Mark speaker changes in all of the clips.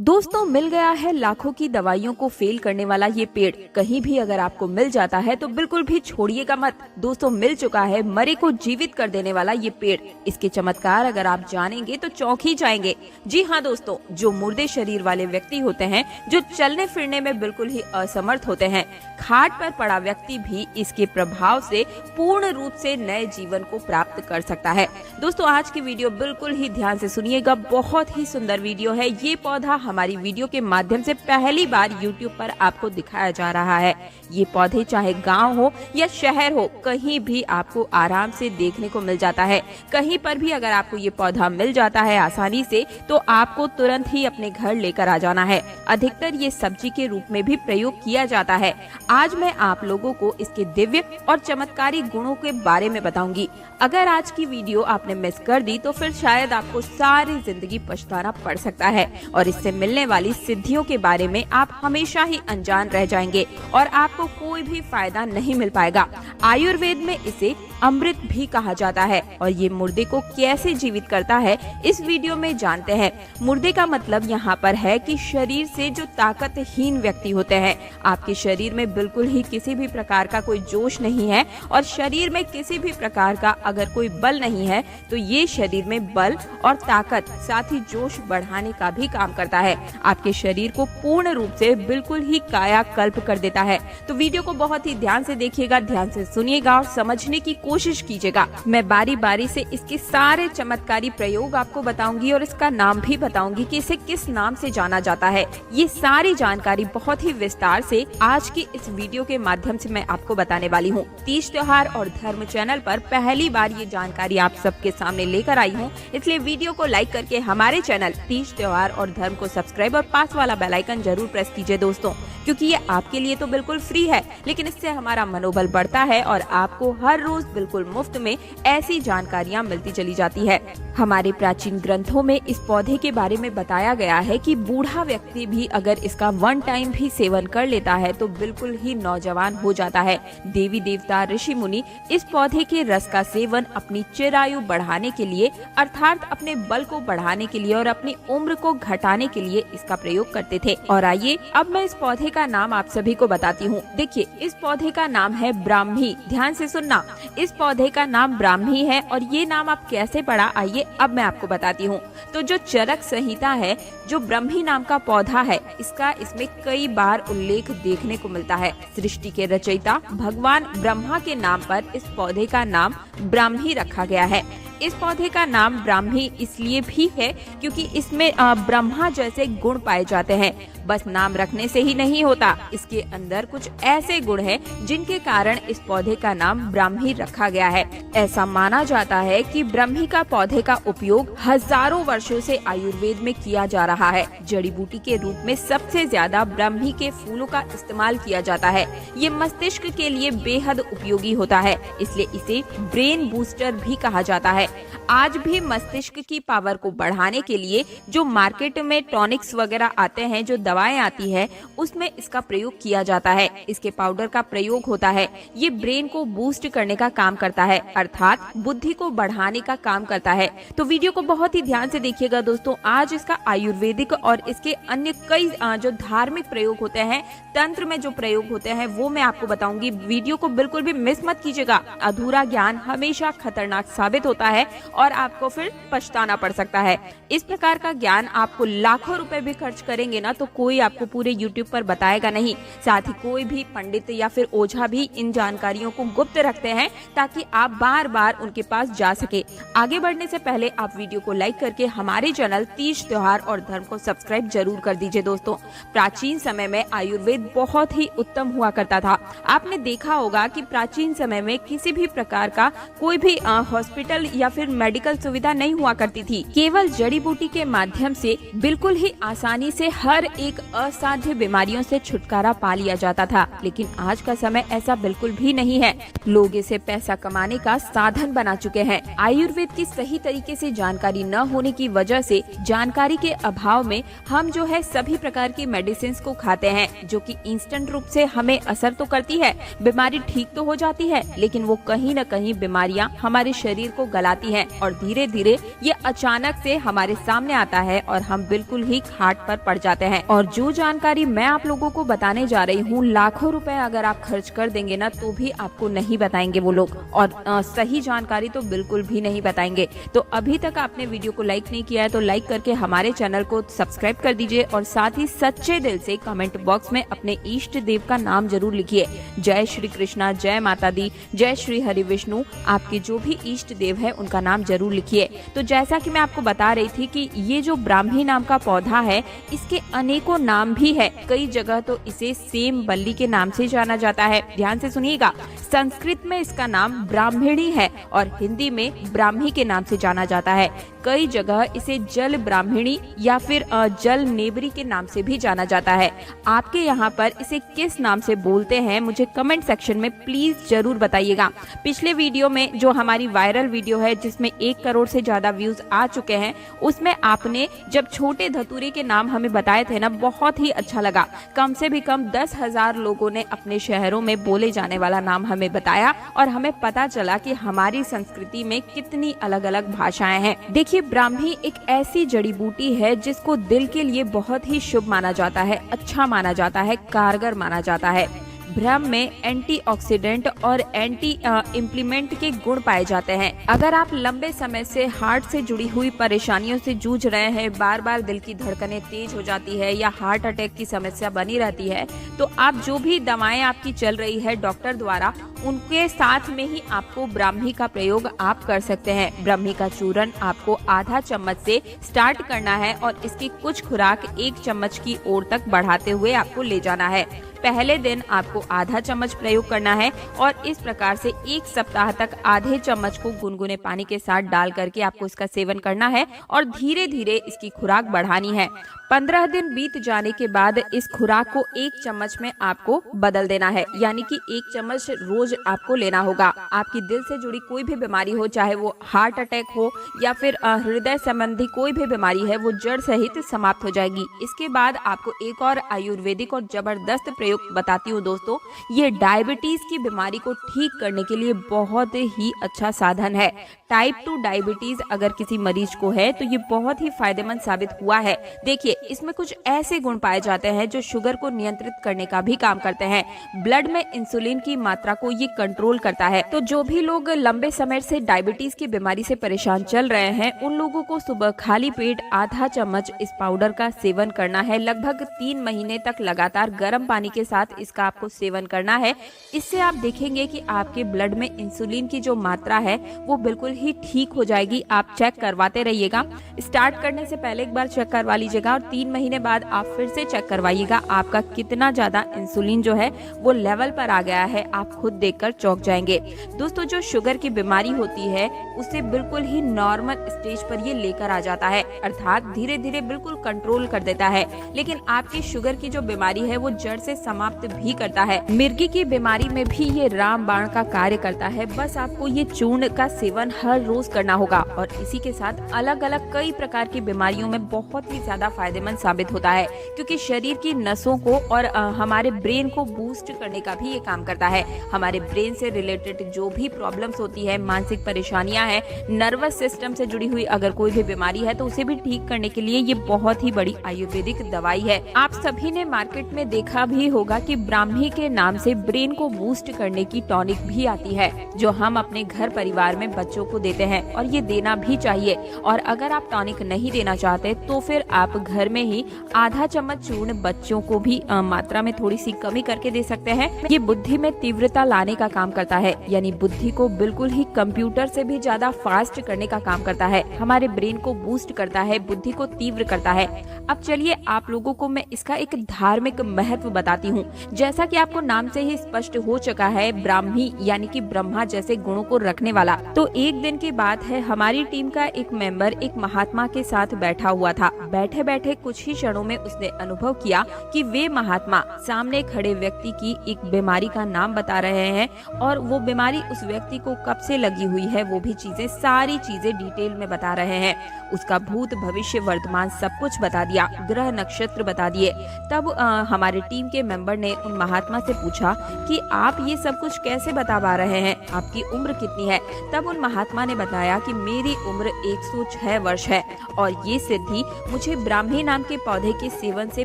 Speaker 1: दोस्तों, मिल गया है लाखों की दवाइयों को फेल करने वाला ये पेड़। कहीं भी अगर आपको मिल जाता है तो बिल्कुल भी छोड़िएगा मत। दोस्तों, मिल चुका है मरे को जीवित कर देने वाला ये पेड़। इसके चमत्कार अगर आप जानेंगे तो चौंक ही जाएंगे। जी हाँ दोस्तों, जो मुर्दे शरीर वाले व्यक्ति होते हैं, जो चलने फिरने में बिल्कुल ही असमर्थ होते हैं, खाट पर पड़ा व्यक्ति भी इसके प्रभाव से पूर्ण रूप से नए जीवन को प्राप्त कर सकता है। दोस्तों, आज की वीडियो बिल्कुल ही ध्यान से सुनिएगा, बहुत ही सुंदर वीडियो है। ये पौधा हमारी वीडियो के माध्यम से पहली बार YouTube पर आपको दिखाया जा रहा है। ये पौधे चाहे गांव हो या शहर हो, कहीं भी आपको आराम से देखने को मिल जाता है। कहीं पर भी अगर आपको ये पौधा मिल जाता है आसानी से, तो आपको तुरंत ही अपने घर लेकर आ जाना है। अधिकतर ये सब्जी के रूप में भी प्रयोग किया जाता है। आज मैं आप लोगों को इसके दिव्य और चमत्कारी गुणों के बारे में बताऊंगी। अगर आज की वीडियो आपने मिस कर दी तो फिर शायद आपको सारी जिंदगी पछताना पड़ सकता है और इससे मिलने वाली सिद्धियों के बारे में आप हमेशा ही अनजान रह जाएंगे और आपको कोई भी फायदा नहीं मिल पाएगा। आयुर्वेद में इसे अमृत भी कहा जाता है और ये मुर्दे को कैसे जीवित करता है, इस वीडियो में जानते हैं। मुर्दे का मतलब यहाँ पर है कि शरीर से जो ताकतहीन व्यक्ति होते हैं। आपके शरीर में बिल्कुल ही किसी भी प्रकार का कोई जोश नहीं है और शरीर में किसी भी प्रकार का अगर कोई बल नहीं है, तो ये शरीर में बल और ताकत साथ ही जोश बढ़ाने का भी काम करता है। आपके शरीर को पूर्ण रूप से बिल्कुल ही कायाकल्प कर देता है। तो वीडियो को बहुत ही ध्यान से देखिएगा, ध्यान से सुनिएगा और समझने की कोशिश कीजिएगा। मैं बारी बारी से इसके सारे चमत्कारी प्रयोग आपको बताऊंगी और इसका नाम भी बताऊंगी कि इसे किस नाम से जाना जाता है। ये सारी जानकारी बहुत ही विस्तार से आज की इस वीडियो के माध्यम से मैं आपको बताने वाली हूँ। तीज त्योहार और धर्म चैनल पर पहली बार ये जानकारी आप सबके सामने लेकर आई हूँ, इसलिए वीडियो को लाइक करके हमारे चैनल तीज त्योहार और धर्म को सब्सक्राइब और पास वाला बेल आइकन जरूर प्रेस कीजिए दोस्तों, क्योंकि ये आपके लिए तो बिल्कुल फ्री है, लेकिन इससे हमारा मनोबल बढ़ता है और आपको हर रोज बिल्कुल मुफ्त में ऐसी जानकारियाँ मिलती चली जाती है। हमारे प्राचीन ग्रंथों में इस पौधे के बारे में बताया गया है कि बूढ़ा व्यक्ति भी अगर इसका वन टाइम भी सेवन कर लेता है तो बिल्कुल ही नौजवान हो जाता है। देवी देवता, ऋषि मुनि इस पौधे के रस का सेवन अपनी चिरायु बढ़ाने के लिए, अर्थात अपने बल को बढ़ाने के लिए और अपनी उम्र को घटाने के लिए इसका प्रयोग करते थे। और आइए अब मैं इस पौधे का नाम आप सभी को बताती हूँ। देखिए, इस पौधे का नाम है ब्राह्मी। ध्यान से सुनना, इस पौधे का नाम ब्राह्मी है और ये नाम आप कैसे पढ़ा, आइए अब मैं आपको बताती हूँ। तो जो चरक संहिता है, जो ब्राह्मी नाम का पौधा है, इसमें कई बार उल्लेख देखने को मिलता है। सृष्टि के रचयिता भगवान ब्रह्मा के नाम पर इस पौधे का नाम ब्राह्मी रखा गया है। इस पौधे का नाम ब्राह्मी इसलिए भी है क्योंकि इसमें ब्रह्मा जैसे गुण पाए जाते हैं। बस नाम रखने से ही नहीं होता, इसके अंदर कुछ ऐसे गुण हैं जिनके कारण इस पौधे का नाम ब्राह्मी रखा गया है। ऐसा माना जाता है कि ब्राह्मी का पौधे का उपयोग हजारों वर्षों से आयुर्वेद में किया जा रहा है। जड़ी बूटी के रूप में सबसे ज्यादा ब्राह्मी के फूलों का इस्तेमाल किया जाता है। ये मस्तिष्क के लिए बेहद उपयोगी होता है, इसलिए इसे ब्रेन बूस्टर भी कहा जाता है। आज भी मस्तिष्क की पावर को बढ़ाने के लिए जो मार्केट में टॉनिक्स वगैरह आते हैं, जो दवाएं आती है, उसमें इसका प्रयोग किया जाता है। इसके पाउडर का प्रयोग होता है। ये ब्रेन को बूस्ट करने का काम करता है, अर्थात बुद्धि को बढ़ाने का काम करता है। तो वीडियो को बहुत ही ध्यान से देखिएगा दोस्तों। आज इसका आयुर्वेदिक और इसके अन्य कई जो धार्मिक प्रयोग होते हैं, तंत्र में जो प्रयोग होते हैं, वो मैं आपको बताऊंगी। वीडियो को बिल्कुल भी मिस मत कीजिएगा। अधूरा ज्ञान हमेशा खतरनाक साबित होता है और आपको फिर पछताना पड़ सकता है। इस प्रकार का ज्ञान आपको लाखों रुपए भी खर्च करेंगे ना, तो कोई आपको पूरे YouTube पर बताएगा नहीं। साथ ही कोई भी पंडित या फिर ओझा भी इन जानकारियों को गुप्त रखते हैं ताकि आप बार बार उनके पास जा सके। आगे बढ़ने से पहले आप वीडियो को लाइक करके हमारे चैनल तीज त्योहार और धर्म को सब्सक्राइब जरूर कर दीजिए दोस्तों। प्राचीन समय में आयुर्वेद बहुत ही उत्तम हुआ करता था। आपने देखा होगा कि प्राचीन समय में किसी भी प्रकार का कोई भी हॉस्पिटल या फिर मेडिकल सुविधा नहीं हुआ करती थी। केवल जड़ी बूटी के माध्यम से बिल्कुल ही आसानी से हर एक असाध्य बीमारियों से छुटकारा पा लिया जाता था। लेकिन आज का समय ऐसा बिल्कुल भी नहीं है। लोग इसे पैसा कमाने का साधन बना चुके हैं। आयुर्वेद की सही तरीके से जानकारी न होने की वजह से, जानकारी के अभाव में हम जो है सभी प्रकार की मेडिसिन को खाते हैं, जो कि इंस्टेंट रूप से हमें असर तो करती है, बीमारी ठीक तो हो जाती है, लेकिन वो कहीं न कहीं बीमारियां हमारे शरीर को गला बनाती है और धीरे धीरे ये अचानक से हमारे सामने आता है और हम बिल्कुल ही खाट पर पड़ जाते हैं। और जो जानकारी मैं आप लोगों को बताने जा रही हूँ, लाखों रुपए अगर आप खर्च कर देंगे ना तो भी आपको नहीं बताएंगे वो लोग, और सही जानकारी तो बिल्कुल भी नहीं बताएंगे। तो अभी तक आपने वीडियो को लाइक नहीं किया है तो लाइक करके हमारे चैनल को सब्सक्राइब कर दीजिए और साथ ही सच्चे दिल से कमेंट बॉक्स में अपने इष्ट देव का नाम जरूर लिखिए। जय श्री कृष्णा, जय माता दी, जय श्री हरि विष्णु, आपके जो भी इष्ट देव है उनका नाम जरूर लिखिए। तो जैसा कि मैं आपको बता रही थी कि ये जो ब्राह्मी नाम का पौधा है इसके अनेकों नाम भी है। कई जगह तो इसे सेम बल्ली के नाम से जाना जाता है। ध्यान से सुनिएगा, संस्कृत में इसका नाम ब्राह्मणी है और हिंदी में ब्राह्मी के नाम से जाना जाता है। कई जगह इसे जल ब्राह्मणी या फिर जल नेबरी के नाम से भी जाना जाता है। आपके यहाँ पर इसे किस नाम से बोलते हैं मुझे कमेंट सेक्शन में प्लीज जरूर बताइएगा। पिछले वीडियो में जो हमारी वायरल वीडियो है जिसमें 1 करोड़ से ज्यादा व्यूज आ चुके हैं, उसमें आपने जब छोटे धतूरे के नाम हमें बताए थे ना, बहुत ही अच्छा लगा। कम से भी कम 10,000 लोगों ने अपने शहरों में बोले जाने वाला नाम हमें बताया और हमें पता चला कि हमारी संस्कृति में कितनी अलग अलग भाषाएं हैं। देखिए, ब्राह्मी एक ऐसी जड़ी बूटी है जिसको दिल के लिए बहुत ही शुभ माना जाता है, अच्छा माना जाता है, कारगर माना जाता है। ब्रह्म में एंटीऑक्सीडेंट और एंटी इम्प्लीमेंट के गुण पाए जाते हैं। अगर आप लंबे समय से हार्ट से जुड़ी हुई परेशानियों से जूझ रहे हैं, बार बार दिल की धड़कनें तेज हो जाती है या हार्ट अटैक की समस्या बनी रहती है, तो आप जो भी दवाएं आपकी चल रही है डॉक्टर द्वारा, उनके साथ में ही आपको ब्राह्मी का प्रयोग आप कर सकते हैं। ब्राह्मी का चूर्ण आपको आधा चम्मच से स्टार्ट करना है और इसकी कुछ खुराक 1 चम्मच की ओर तक बढ़ाते हुए आपको ले जाना है। पहले दिन आपको आधा चम्मच प्रयोग करना है और इस प्रकार से 1 सप्ताह तक आधे चम्मच को गुनगुने पानी के साथ डाल करके आपको इसका सेवन करना है और धीरे धीरे इसकी खुराक बढ़ानी है। 15 दिन बीत जाने के बाद इस खुराक को 1 चम्मच में आपको बदल देना है, यानी कि 1 चम्मच रोज आपको लेना होगा। आपकी दिल से जुड़ी कोई भी बीमारी हो, चाहे वो हार्ट अटैक हो या फिर हृदय संबंधी कोई भी बीमारी है, वो जड़ सहित समाप्त हो जाएगी। इसके बाद आपको एक और आयुर्वेदिक और जबरदस्त प्रयोग बताती हूँ दोस्तों। ये डायबिटीज की बीमारी को ठीक करने के लिए बहुत ही अच्छा साधन है। टाइप 2 डायबिटीज अगर किसी मरीज को है तो ये बहुत ही फायदेमंद साबित हुआ है। देखिए, इसमें कुछ ऐसे गुण पाए जाते हैं जो शुगर को नियंत्रित करने का भी काम करते हैं। ब्लड में इंसुलिन की मात्रा को ये कंट्रोल करता है। तो जो भी लोग लंबे समय से डायबिटीज की बीमारी से परेशान चल रहे हैं, उन लोगों को सुबह खाली पेट आधा चम्मच इस पाउडर का सेवन करना है। लगभग 3 महीने तक लगातार गर्म पानी के साथ इसका आपको सेवन करना है। इससे आप देखेंगे कि आपके ब्लड में इंसुलिन की जो मात्रा है वो बिल्कुल ही ठीक हो जाएगी। आप चेक करवाते रहिएगा। स्टार्ट करने से पहले एक बार चेक करवा लीजिएगा और 3 महीने बाद आप फिर से चेक करवाइएगा आपका कितना ज्यादा इंसुलिन जो है वो लेवल पर आ गया है। आप खुद देखकर चौंक जाएंगे। दोस्तों, जो शुगर की बीमारी होती है उसे बिल्कुल ही नॉर्मल स्टेज पर ये लेकर आ जाता है, अर्थात धीरे धीरे बिल्कुल कंट्रोल कर देता है। लेकिन आपकी शुगर की जो बीमारी है वो जड़ से समाप्त भी करता है। मिर्गी की बीमारी में भी ये रामबाण का कार्य करता है। बस आपको ये चूर्ण का सेवन हर रोज करना होगा और इसी के साथ अलग अलग कई प्रकार की बीमारियों में बहुत ही ज्यादा फायदेमंद साबित होता है, क्योंकि शरीर की नसों को और हमारे ब्रेन को बूस्ट करने का भी ये काम करता है। हमारे ब्रेन से रिलेटेड जो भी प्रॉब्लम्स होती है, मानसिक परेशानियां हैं, नर्वस सिस्टम से जुड़ी हुई अगर कोई भी बीमारी है तो उसे भी ठीक करने के लिए ये बहुत ही बड़ी आयुर्वेदिक दवाई है। आप सभी ने मार्केट में देखा भी होगा कि ब्राह्मी के नाम से ब्रेन को बूस्ट करने की टॉनिक भी आती है, जो हम अपने घर परिवार में बच्चों को देते हैं और ये देना भी चाहिए। और अगर आप टॉनिक नहीं देना चाहते तो फिर आप घर में ही आधा चम्मच चूर्ण बच्चों को भी मात्रा में थोड़ी सी कमी करके दे सकते हैं। ये बुद्धि में तीव्रता लाने का काम करता है, यानी बुद्धि को बिल्कुल ही कंप्यूटर से भी ज्यादा फास्ट करने का काम करता है। हमारे ब्रेन को बूस्ट करता है, बुद्धि को तीव्र करता है। अब चलिए आप लोगों को मैं इसका एक धार्मिक महत्व बताती हूँ। जैसा कि आपको नाम से ही स्पष्ट हो चुका है, ब्राह्मी यानी कि ब्रह्मा जैसे गुणों को रखने वाला। तो एक दिन की बात है, हमारी टीम का एक मेंबर एक महात्मा के साथ बैठा हुआ था। बैठे बैठे कुछ ही क्षणों में उसने अनुभव किया कि वे महात्मा सामने खड़े व्यक्ति की एक बीमारी का नाम बता रहे हैं और वो बीमारी उस व्यक्ति को कब से लगी हुई है, वो भी चीजें, सारी चीजें डिटेल में बता रहे हैं। उसका भूत भविष्य वर्तमान सब कुछ बता दिया, ग्रह नक्षत्र बता दिए। तब हमारे टीम के मेंबर ने उन महात्मा से पूछा कि आप ये सब कुछ कैसे बता पा रहे हैं, आपकी उम्र कितनी है। तब उन महात्मा ने बताया कि मेरी उम्र 106 वर्ष है और ये सिद्धि मुझे ब्राह्मी नाम के पौधे के सेवन से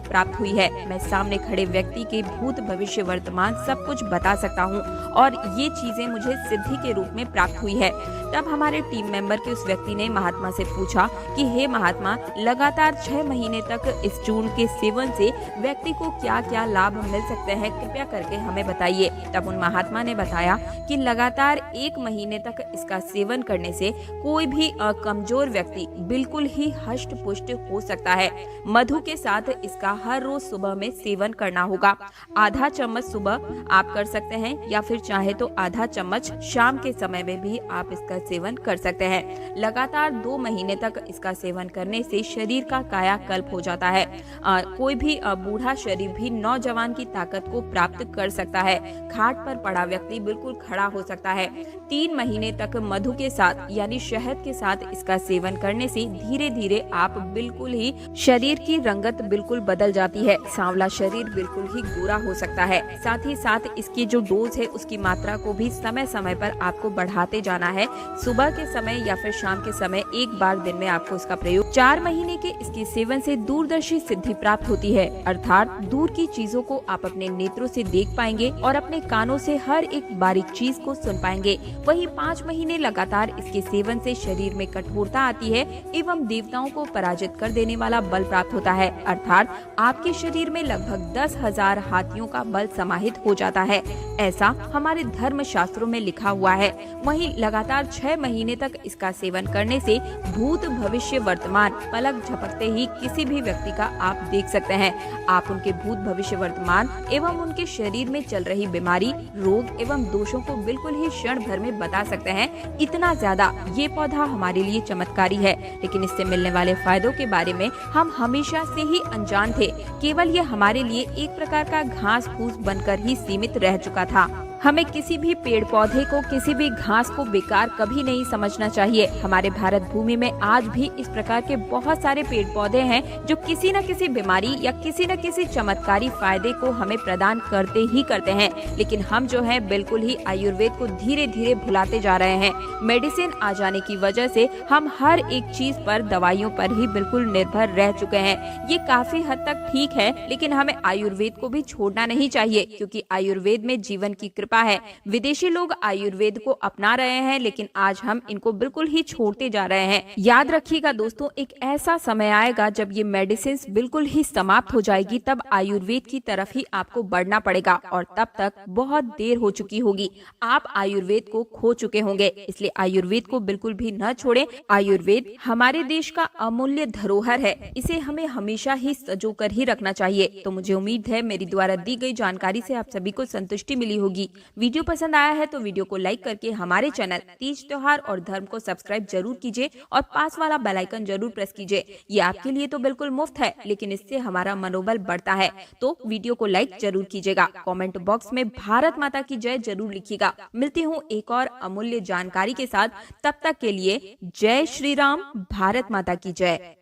Speaker 1: प्राप्त हुई है। मैं सामने खड़े व्यक्ति के भूत भविष्य वर्तमान सब कुछ बता सकता हूँ और ये चीजें मुझे सिद्धि के रूप में प्राप्त हुई है। तब हमारे टीम मेंबर के उस व्यक्ति ने महात्मा से पूछा कि हे महात्मा, लगातार 6 महीने तक इस चूर्ण के सेवन से व्यक्ति को क्या क्या लाभ मिल सकते हैं, कृपया करके हमें बताइए। तब उन महात्मा ने बताया कि लगातार 1 महीने तक इसका सेवन करने से कोई भी कमजोर व्यक्ति बिल्कुल ही हष्ट पुष्ट हो सकता है। मधु के साथ इसका हर रोज सुबह में सेवन करना होगा। आधा चम्मच सुबह आप कर सकते हैं या फिर चाहे तो आधा चम्मच शाम के समय में भी आप इसका सेवन कर सकते हैं। लगातार 2 महीने तक इसका सेवन करने से शरीर का कायाकल्प हो जाता है। कोई भी बूढ़ा शरीर भी नौजवान की ताकत को प्राप्त कर सकता है। खाट पर पड़ा व्यक्ति बिल्कुल खड़ा हो सकता है। 3 महीने तक मधु के साथ यानी शहद के साथ इसका सेवन करने से धीरे धीरे आप बिल्कुल ही शरीर की रंगत बिल्कुल बदल जाती है। सांवला शरीर बिल्कुल ही गोरा हो सकता है। साथ ही साथ इसकी जो डोज है उसकी मात्रा को भी समय समय पर आपको बढ़ाते जाना है। सुबह के समय या फिर शाम के समय एक बार दिन में आपको इसका प्रयोग 4 महीने के इसके सेवन से दूरदर्शी सिद्धि प्राप्त होती है, अर्थात दूर की चीजों को आप अपने नेत्रों से देख पाएंगे और अपने कानों से हर एक बारीक चीज को सुन पाएंगे। वहीं 5 महीने लगातार इसके सेवन से शरीर में कठोरता आती है एवं देवताओं को पराजित कर देने वाला बल प्राप्त होता है, अर्थात आपके शरीर में लगभग 10,000 हाथियों का बल समाहित हो जाता है। ऐसा हमारे धर्म शास्त्रों में लिखा हुआ है। वहीं लगातार 6 महीने तक इसका सेवन करने से भूत भविष्य वर्तमान पलक झपकते ही किसी भी व्यक्ति का आप देख सकते हैं। आप उनके भूत भविष्य वर्तमान एवं उनके शरीर में चल रही बीमारी, रोग एवं दोषों को बिल्कुल ही क्षण भर में बता सकते हैं। इतना ज्यादा ये पौधा हमारे लिए चमत्कारी है, लेकिन इससे मिलने वाले फायदों के बारे में हम हमेशा से ही अनजान थे। केवल ये हमारे लिए एक प्रकार का घास फूस बनकर ही सीमित रह चुका था। हमें किसी भी पेड़ पौधे को, किसी भी घास को बेकार कभी नहीं समझना चाहिए। हमारे भारत भूमि में आज भी इस प्रकार के बहुत सारे पेड़ पौधे हैं जो किसी न किसी बीमारी या किसी न किसी चमत्कारी फायदे को हमें प्रदान करते ही करते हैं, लेकिन हम जो है बिल्कुल ही आयुर्वेद को धीरे धीरे भुलाते जा रहे हैं। मेडिसिन आ जाने की वजह से हम हर एक चीज पर, दवाइयों पर ही बिल्कुल निर्भर रह चुके हैं। ये काफी हद तक ठीक है, लेकिन हमें आयुर्वेद को भी छोड़ना नहीं चाहिए, क्योंकि आयुर्वेद में जीवन की कृपा है। विदेशी लोग आयुर्वेद को अपना रहे हैं, लेकिन आज हम इनको बिल्कुल ही छोड़ते जा रहे हैं। याद रखिएगा दोस्तों, एक ऐसा समय आएगा जब ये मेडिसिन बिल्कुल ही समाप्त हो जाएगी, तब आयुर्वेद की तरफ ही आपको बढ़ना पड़ेगा और तब तक बहुत देर हो चुकी होगी। आप आयुर्वेद को खो चुके होंगे, इसलिए आयुर्वेद को बिल्कुल भी न छोड़ें। आयुर्वेद हमारे देश का अमूल्य धरोहर है, इसे हमें हमेशा ही सजो कर ही रखना चाहिए। तो मुझे उम्मीद है मेरी द्वारा दी गई जानकारी से आप सभी को संतुष्टि मिली होगी। वीडियो पसंद आया है तो वीडियो को लाइक करके हमारे चैनल तीज त्योहार और धर्म को सब्सक्राइब जरूर कीजिए और पास वाला बेल आइकन जरूर प्रेस कीजिए। ये आपके लिए तो बिल्कुल मुफ्त है, लेकिन इससे हमारा मनोबल बढ़ता है। तो वीडियो को लाइक जरूर कीजिएगा। कमेंट बॉक्स में भारत माता की जय जरूर लिखिएगा। मिलती हूँ एक और अमूल्य जानकारी के साथ, तब तक के लिए जय श्री राम, भारत माता की जय।